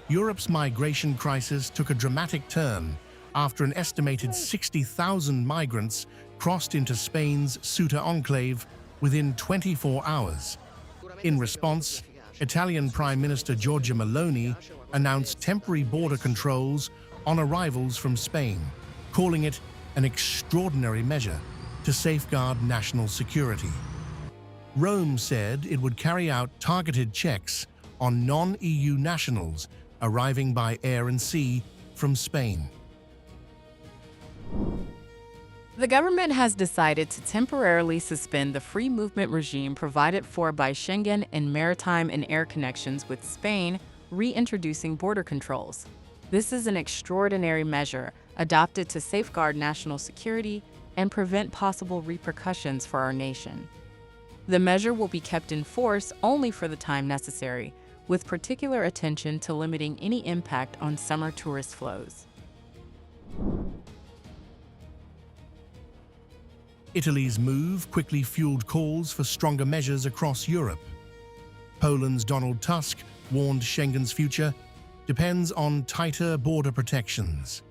Europe's migration crisis took a dramatic turn after an estimated 60,000 migrants crossed into Spain's Ceuta enclave within 24 hours. In response, Italian Prime Minister Giorgia Meloni announced temporary border controls on arrivals from Spain, calling it an extraordinary measure to safeguard national security. Rome said it would carry out targeted checks on non-EU nationals arriving by air and sea from Spain. The government has decided to temporarily suspend the free movement regime provided for by Schengen and maritime and air connections with Spain, reintroducing border controls. This is an extraordinary measure adopted to safeguard national security and prevent possible repercussions for our nation. The measure will be kept in force only for the time necessary, with particular attention to limiting any impact on summer tourist flows. Italy's move quickly fueled calls for stronger measures across Europe. Poland's Donald Tusk warned Schengen's future depends on tighter border protections.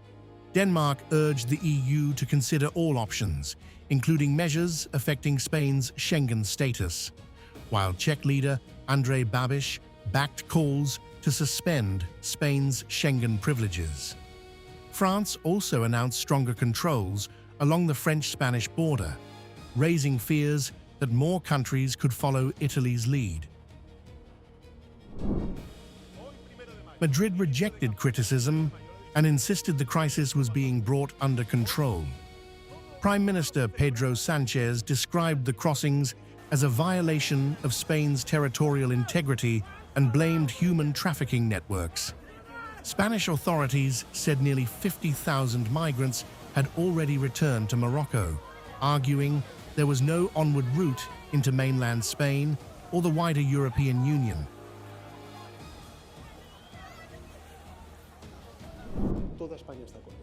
Denmark urged the EU to consider all options, including measures affecting Spain's Schengen status, while Czech leader Andrej Babiš backed calls to suspend Spain's Schengen privileges. France also announced stronger controls along the French-Spanish border, raising fears that more countries could follow Italy's lead. Madrid rejected criticism and insisted the crisis was being brought under control. Prime Minister Pedro Sanchez described the crossings as a violation of Spain's territorial integrity and blamed human trafficking networks. Spanish authorities said nearly 50,000 migrants had already returned to Morocco, arguing there was no onward route into mainland Spain or the wider European Union.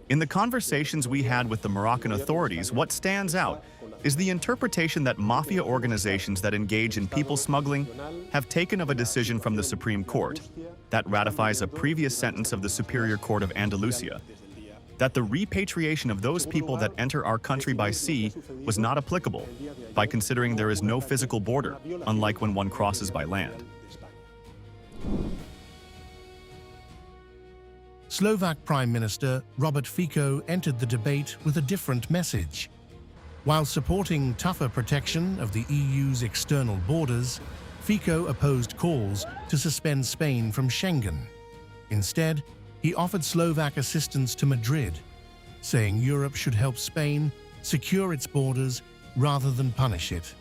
In the conversations we had with the Moroccan authorities, what stands out is the interpretation that mafia organizations that engage in people smuggling have taken of a decision from the Supreme Court that ratifies a previous sentence of the Superior Court of Andalusia, that the repatriation of those people that enter our country by sea was not applicable, by considering there is no physical border, unlike when one crosses by land. Slovak Prime Minister Robert Fico entered the debate with a different message. While supporting tougher protection of the EU's external borders, Fico opposed calls to suspend Spain from Schengen. Instead, he offered Slovak assistance to Madrid, saying Europe should help Spain secure its borders rather than punish it.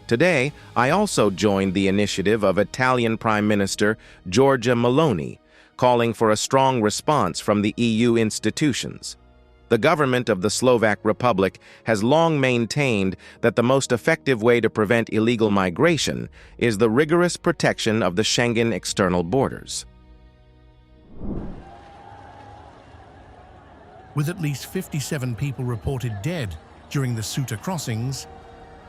Today, I also joined the initiative of Italian Prime Minister Giorgia Meloni, calling for a strong response from the EU institutions. The government of the Slovak Republic has long maintained that the most effective way to prevent illegal migration is the rigorous protection of the Schengen external borders. With at least 57 people reported dead during the Ceuta crossings,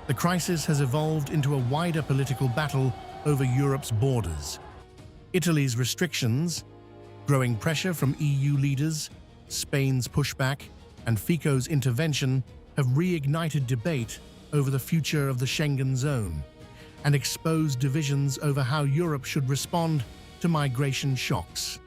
the crisis has evolved into a wider political battle over Europe's borders. Italy's restrictions, growing pressure from EU leaders, Spain's pushback, and Fico's intervention have reignited debate over the future of the Schengen zone and exposed divisions over how Europe should respond to migration shocks.